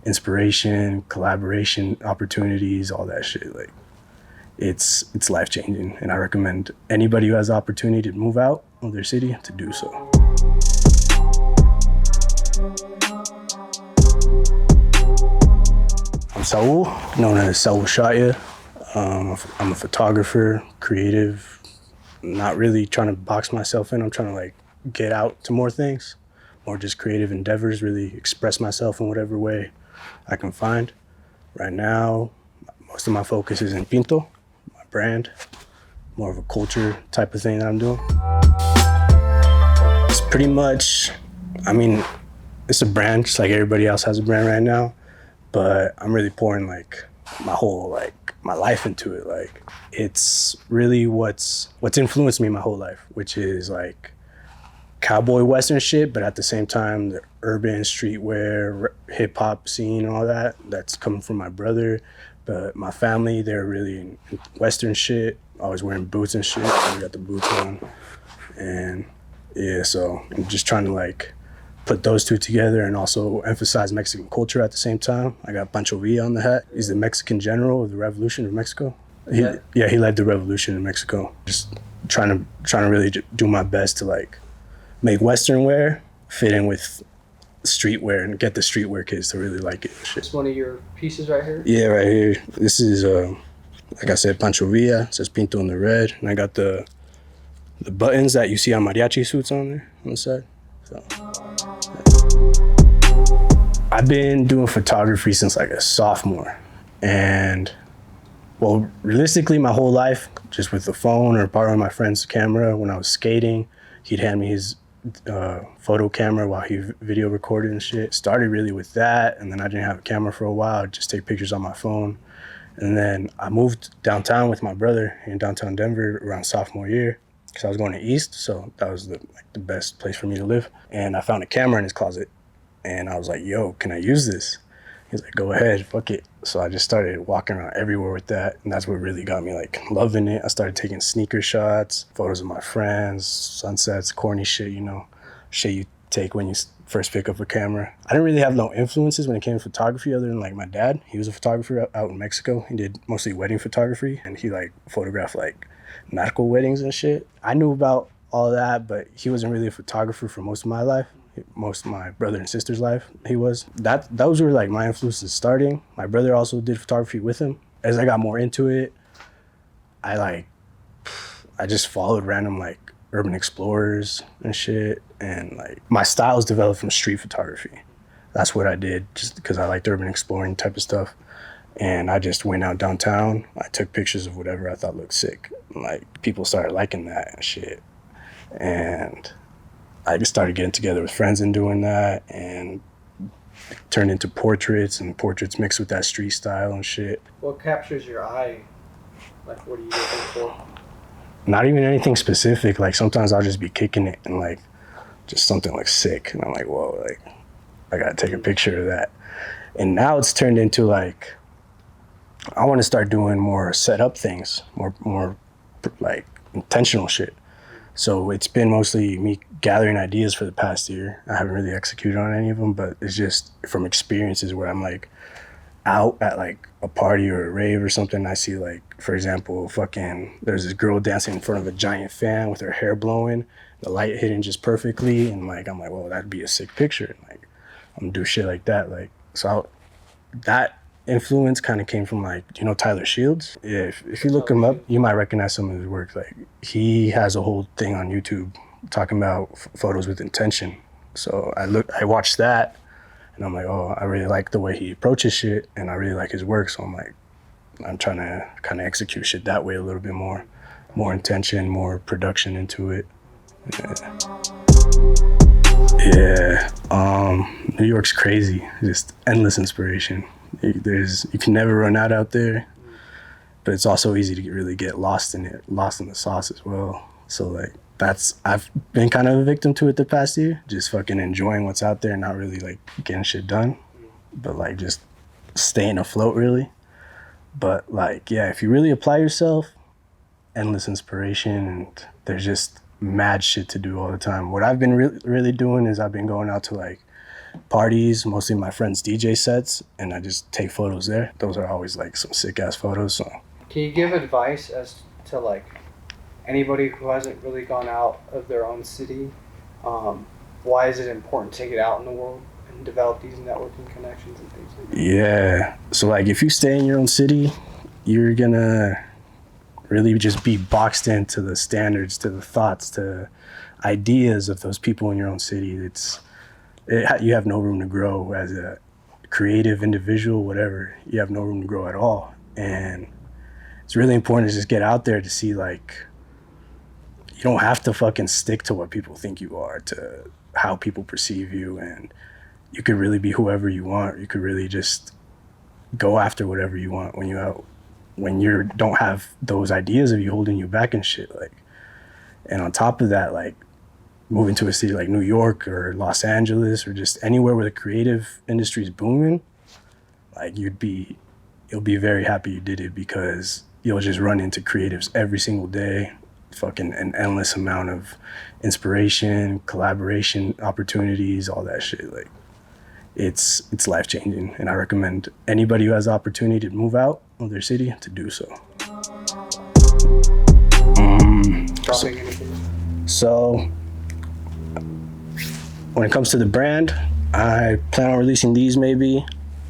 inspiration, collaboration opportunities, all that shit. Like it's life-changing, and I recommend anybody who has the opportunity to move out of their city to do so. I'm Saul, known as Saulshotya. I'm a photographer, creative, not really trying to box myself in. I'm trying to like get out to more things, more just creative endeavors, really express myself in whatever way I can find. Right now, most of my focus is in Pinto, my brand, more of a culture type of thing that I'm doing. It's pretty much, I mean, it's a brand just like everybody else has a brand right now, but I'm really pouring like my whole, like my life into it. Like it's really what's influenced me my whole life, which is like cowboy Western shit, but at the same time, the urban streetwear, hip hop scene, all that, that's coming from my brother. But my family, they're really in Western shit, always wearing boots and shit. So we got the boots on. And yeah, so I'm just trying to like put those two together and also emphasize Mexican culture at the same time. I got Pancho Villa on the hat. He's the Mexican general of the Revolution of Mexico. He led the revolution in Mexico. Just trying to really do my best to like make Western wear fit in with streetwear and get the streetwear kids to really like it. Shit. It's one of your pieces right here? Yeah, right here. This is, like I said, Pancho Villa. It says Pinto in the red. And I got the buttons that you see on mariachi suits on there on the side. So, I've been doing photography since like a sophomore. And, well, realistically, my whole life, just with the phone or borrowing my friend's camera when I was skating, he'd hand me his photo camera while he video recorded and shit. Started really with that, and then I didn't have a camera for a while. I'd just take pictures on my phone. And then I moved downtown with my brother in downtown Denver around sophomore year because I was going to East, so that was the best place for me to live. And I found a camera in his closet, and I was like, yo, can I use this? He's like, go ahead, fuck it. So I just started walking around everywhere with that, and that's what really got me like loving it. I started taking sneaker shots, photos of my friends, sunsets, corny shit, you know, shit you take when you first pick up a camera. I didn't really have no influences when it came to photography other than like my dad. He was a photographer out in Mexico. He did mostly wedding photography, and he like photographed like narco weddings and shit. I knew about all that, but he wasn't really a photographer for most of my life. Most of my brother and sister's life, he was. Those were like my influences starting. My brother also did photography with him. As I got more into it, I just followed random like urban explorers and shit. And like my styles developed from street photography. That's what I did just because I liked urban exploring type of stuff. And I just went out downtown. I took pictures of whatever I thought looked sick. And like people started liking that and shit. And I just started getting together with friends and doing that, and it turned into portraits, and portraits mixed with that street style and shit. What captures your eye? Like, what are you looking for? Not even anything specific. Like, sometimes I'll just be kicking it and, like, just something like sick. And I'm like, whoa, like, I gotta take a picture of that. And now it's turned into, like, I wanna start doing more setup things, more like, intentional shit. So it's been mostly me gathering ideas for the past year. I haven't really executed on any of them, but it's just from experiences where I'm like out at like a party or a rave or something. I see like, for example, there's this girl dancing in front of a giant fan with her hair blowing, the light hitting just perfectly. And like, I'm like, well, that'd be a sick picture. And like, I'm gonna do shit like that. Like, so that influence kind of came from like, you know, Tyler Shields? Yeah, if you look him up, you might recognize some of his work. Like he has a whole thing on YouTube talking about photos with intention. So I watched that and I'm like, oh, I really like the way he approaches shit and I really like his work. So I'm trying to kind of execute shit that way a little bit more intention, more production into it. Yeah. New York's crazy, just endless inspiration. You can never run out there, but it's also easy to really get lost in it, lost in the sauce as well. So like I've been kind of a victim to it the past year, just fucking enjoying what's out there and not really like getting shit done, but like just staying afloat really. But like, yeah, if you really apply yourself, endless inspiration, and there's just mad shit to do all the time. What I've been really doing is I've been going out to like parties, mostly my friends' DJ sets, and I just take photos there. Those are always like some sick ass photos. So, Can you give advice as to like anybody who hasn't really gone out of their own city? Why is it important to get out in the world and develop these networking connections and things like that? yeah. So like if you stay in your own city, you're gonna really just be boxed into the standards, to the thoughts, to ideas of those people in your own city. You have no room to grow as a creative individual, whatever. You have no room to grow at all. And it's really important to just get out there to see, like, you don't have to fucking stick to what people think you are, to how people perceive you. And you could really be whoever you want. You could really just go after whatever you want when you don't have those ideas of you holding you back and shit. Like, and on top of that, like, moving to a city like New York or Los Angeles or just anywhere where the creative industry is booming, like, you'll be very happy you did it, because you'll just run into creatives every single day, fucking an endless amount of inspiration, collaboration opportunities, all that shit. Like, it's life-changing, and I recommend anybody who has the opportunity to move out of their city to do so. Dropping anything? So when it comes to the brand, I plan on releasing these, maybe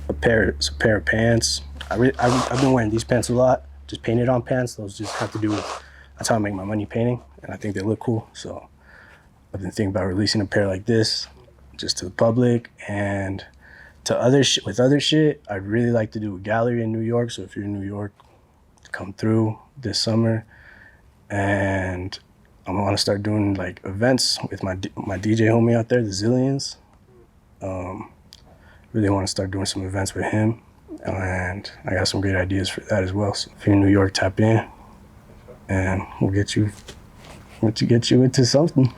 a pair of pants. I've been wearing these pants a lot, just painted on pants. Those just have to do with, that's how I make my money, painting, and I think they look cool. So I've been thinking about releasing a pair like this, just to the public. And to other shit, I'd really like to do a gallery in New York. So if you're in New York, come through this summer. And I want to start doing like events with my DJ homie out there, the Zillions. Really want to start doing some events with him, and I got some great ideas for that as well. So if you're in New York, tap in, and we'll get you into something.